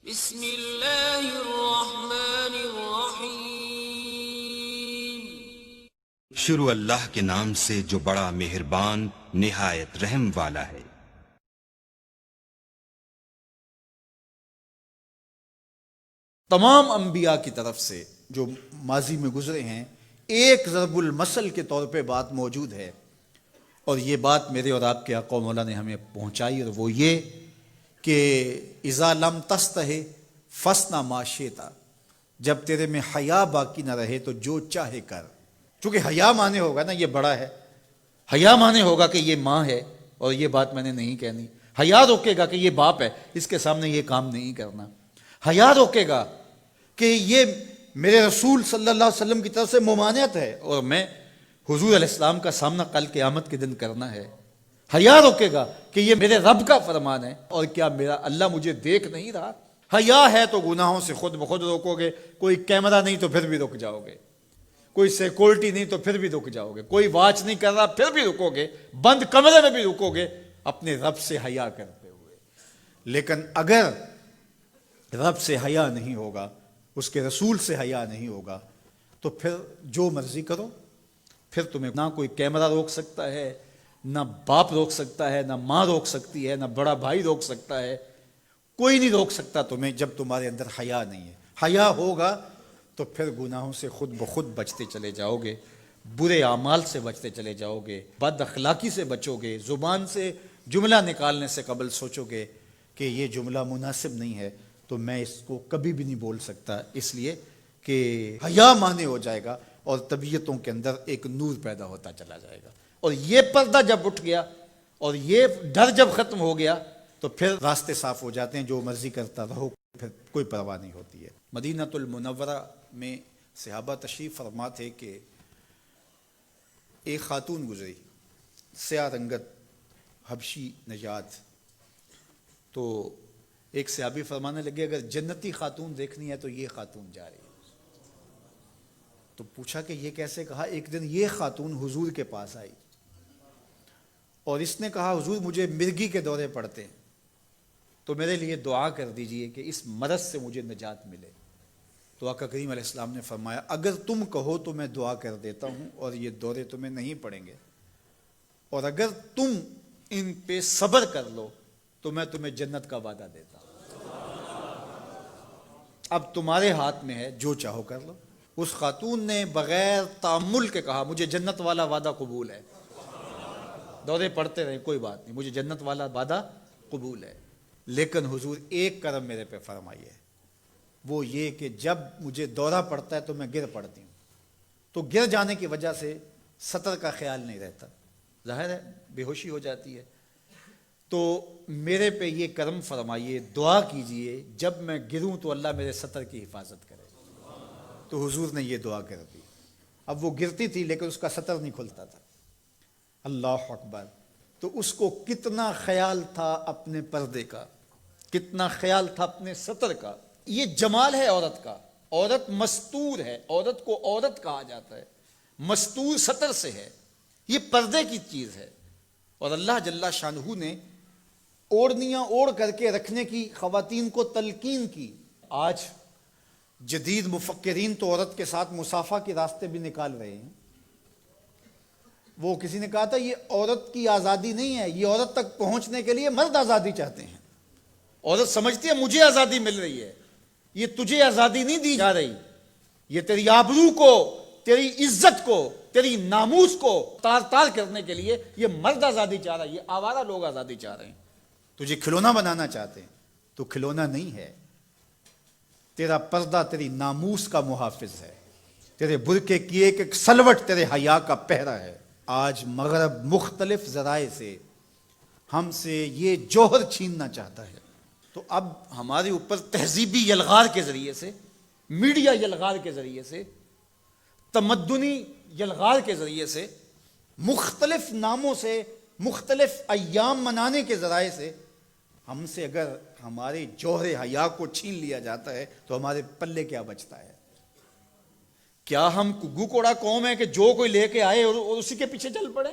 بسم اللہ الرحمن الرحیم۔ شروع اللہ کے نام سے جو بڑا مہربان نہایت رحم والا ہے۔ تمام انبیاء کی طرف سے جو ماضی میں گزرے ہیں ایک ضرب المثل کے طور پہ بات موجود ہے، اور یہ بات میرے اور آپ کے آقا و مولا نے ہمیں پہنچائی، اور وہ یہ کہ اذا لم تستحِ فاصنع ما شئت، جب تیرے میں حیا باقی نہ رہے تو جو چاہے کر۔ چونکہ حیا مانے ہوگا نا یہ بڑا ہے، حیا مانے ہوگا کہ یہ ماں ہے اور یہ بات میں نے نہیں کہنی، حیا روکے گا کہ یہ باپ ہے اس کے سامنے یہ کام نہیں کرنا، حیا روکے گا کہ یہ میرے رسول صلی اللہ علیہ وسلم کی طرف سے ممانعت ہے اور میں حضور علیہ السلام کا سامنا کل قیامت کے دن کرنا ہے، حیا روکے گا کہ یہ میرے رب کا فرمان ہے اور کیا میرا اللہ مجھے دیکھ نہیں رہا۔ حیا ہے تو گناہوں سے خود بخود روکو گے، کوئی کیمرہ نہیں تو پھر بھی رک جاؤ گے، کوئی سیکورٹی نہیں تو پھر بھی رک جاؤ گے، کوئی واچ نہیں کر رہا پھر بھی رکو گے، بند کمرے میں بھی رکو گے اپنے رب سے حیا کرتے ہوئے۔ لیکن اگر رب سے حیا نہیں ہوگا، اس کے رسول سے حیا نہیں ہوگا، تو پھر جو مرضی کرو، پھر تمہیں نہ کوئی کیمرہ روک سکتا ہے، نہ باپ روک سکتا ہے، نہ ماں روک سکتی ہے، نہ بڑا بھائی روک سکتا ہے، کوئی نہیں روک سکتا تمہیں جب تمہارے اندر حیا نہیں ہے۔ حیا ہوگا تو پھر گناہوں سے خود بخود بچتے چلے جاؤ گے، برے اعمال سے بچتے چلے جاؤ گے، بد اخلاقی سے بچو گے، زبان سے جملہ نکالنے سے قبل سوچو گے کہ یہ جملہ مناسب نہیں ہے تو میں اس کو کبھی بھی نہیں بول سکتا، اس لیے کہ حیا مانے ہو جائے گا اور طبیعتوں کے اندر ایک نور پیدا ہوتا چلا جائے گا، اور یہ پردہ جب اٹھ گیا اور یہ ڈر جب ختم ہو گیا تو پھر راستے صاف ہو جاتے ہیں، جو مرضی کرتا رہو، پھر کوئی پرواہ نہیں ہوتی ہے۔ مدینہ المنورہ میں صحابہ تشریف فرما تھے کہ ایک خاتون گزری، سیاہ رنگت، حبشی نژاد، تو ایک صحابی فرمانے لگے اگر جنتی خاتون دیکھنی ہے تو یہ خاتون جا رہی ہے۔ تو پوچھا کہ یہ کیسے؟ کہا ایک دن یہ خاتون حضور کے پاس آئی اور اس نے کہا حضور مجھے مرگی کے دورے پڑتے ہیں تو میرے لیے دعا کر دیجئے کہ اس مرض سے مجھے نجات ملے۔ تو آقا کریم علیہ السلام نے فرمایا اگر تم کہو تو میں دعا کر دیتا ہوں اور یہ دورے تمہیں نہیں پڑیں گے، اور اگر تم ان پہ صبر کر لو تو میں تمہیں جنت کا وعدہ دیتا ہوں۔ اب تمہارے ہاتھ میں ہے، جو چاہو کر لو۔ اس خاتون نے بغیر تأمل کے کہا مجھے جنت والا وعدہ قبول ہے، دورے پڑتے رہے کوئی بات نہیں، مجھے جنت والا وعدہ قبول ہے، لیکن حضور ایک کرم میرے پہ فرمائیے، وہ یہ کہ جب مجھے دورہ پڑتا ہے تو میں گر پڑتی ہوں، تو گر جانے کی وجہ سے سطر کا خیال نہیں رہتا، ظاہر ہے بے ہوشی ہو جاتی ہے، تو میرے پہ یہ کرم فرمائیے، دعا کیجئے جب میں گروں تو اللہ میرے سطر کی حفاظت کرے۔ تو حضور نے یہ دعا کر دی۔ اب وہ گرتی تھی لیکن اس کا سطر نہیں کھلتا تھا، اللہ اکبر، تو اس کو کتنا خیال تھا اپنے پردے کا، کتنا خیال تھا اپنے سطر کا۔ یہ جمال ہے عورت کا، عورت مستور ہے، عورت کو عورت کہا جاتا ہے، مستور سطر سے ہے، یہ پردے کی چیز ہے، اور اللہ جل شانہ نے اوڑھنیاں اوڑھ کر کے رکھنے کی خواتین کو تلقین کی۔ آج جدید مفکرین تو عورت کے ساتھ مصافحہ کے راستے بھی نکال رہے ہیں۔ وہ کسی نے کہا تھا یہ عورت کی آزادی نہیں ہے، یہ عورت تک پہنچنے کے لیے مرد آزادی چاہتے ہیں۔ عورت سمجھتی ہے مجھے آزادی مل رہی ہے، یہ تجھے آزادی نہیں دی جا رہی، یہ تیری آبرو کو، تیری عزت کو، تیری ناموس کو تار تار کرنے کے لیے یہ مرد آزادی چاہ رہا ہے، یہ آوارہ لوگ آزادی چاہ رہے ہیں۔ تجھے کھلونا بنانا چاہتے ہیں تو کھلونا نہیں ہے، تیرا پردہ تیری ناموس کا محافظ ہے، تیرے برقعے کی ایک ایک سلوٹ تیرے حیا کا پہرا ہے۔ آج مغرب مختلف ذرائع سے ہم سے یہ جوہر چھیننا چاہتا ہے، تو اب ہمارے اوپر تہذیبی یلغار کے ذریعے سے، میڈیا یلغار کے ذریعے سے، تمدنی یلغار کے ذریعے سے، مختلف ناموں سے، مختلف ایام منانے کے ذرائع سے ہم سے اگر ہمارے جوہر حیا کو چھین لیا جاتا ہے تو ہمارے پلے کیا بچتا ہے؟ کیا ہم گگو کوڑا قوم ہے کہ جو کوئی لے کے آئے اور اسی کے پیچھے چل پڑے؟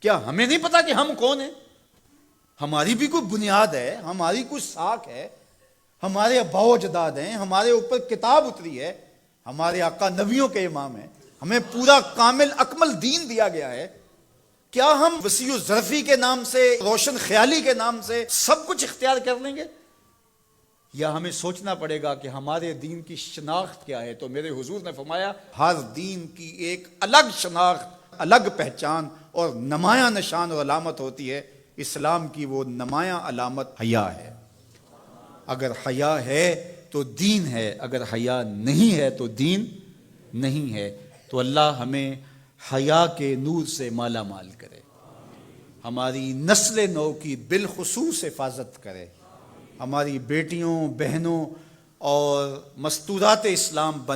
کیا ہمیں نہیں پتا کہ ہم کون ہیں؟ ہماری بھی کوئی بنیاد ہے، ہماری کوئی ساکھ ہے، ہمارے ابا و اجداد ہیں، ہمارے اوپر کتاب اتری ہے، ہمارے آقا نبیوں کے امام ہیں، ہمیں پورا کامل اکمل دین دیا گیا ہے. کیا ہم وسیع الظرفی کے نام سے، روشن خیالی کے نام سے سب کچھ اختیار کر لیں گے؟ یا ہمیں سوچنا پڑے گا کہ ہمارے دین کی شناخت کیا ہے؟ تو میرے حضور نے فرمایا ہر دین کی ایک الگ شناخت، الگ پہچان اور نمایاں نشان اور علامت ہوتی ہے. اسلام کی وہ نمایاں علامت حیا ہے. اگر حیا ہے تو دین ہے، اگر حیا نہیں ہے تو دین نہیں ہے. تو اللہ ہمیں حیا کے نور سے مالا مال کرے، ہماری نسل نو کی بالخصوص حفاظت کرے، ہماری بیٹیوں، بہنوں اور مستورات اسلام بنا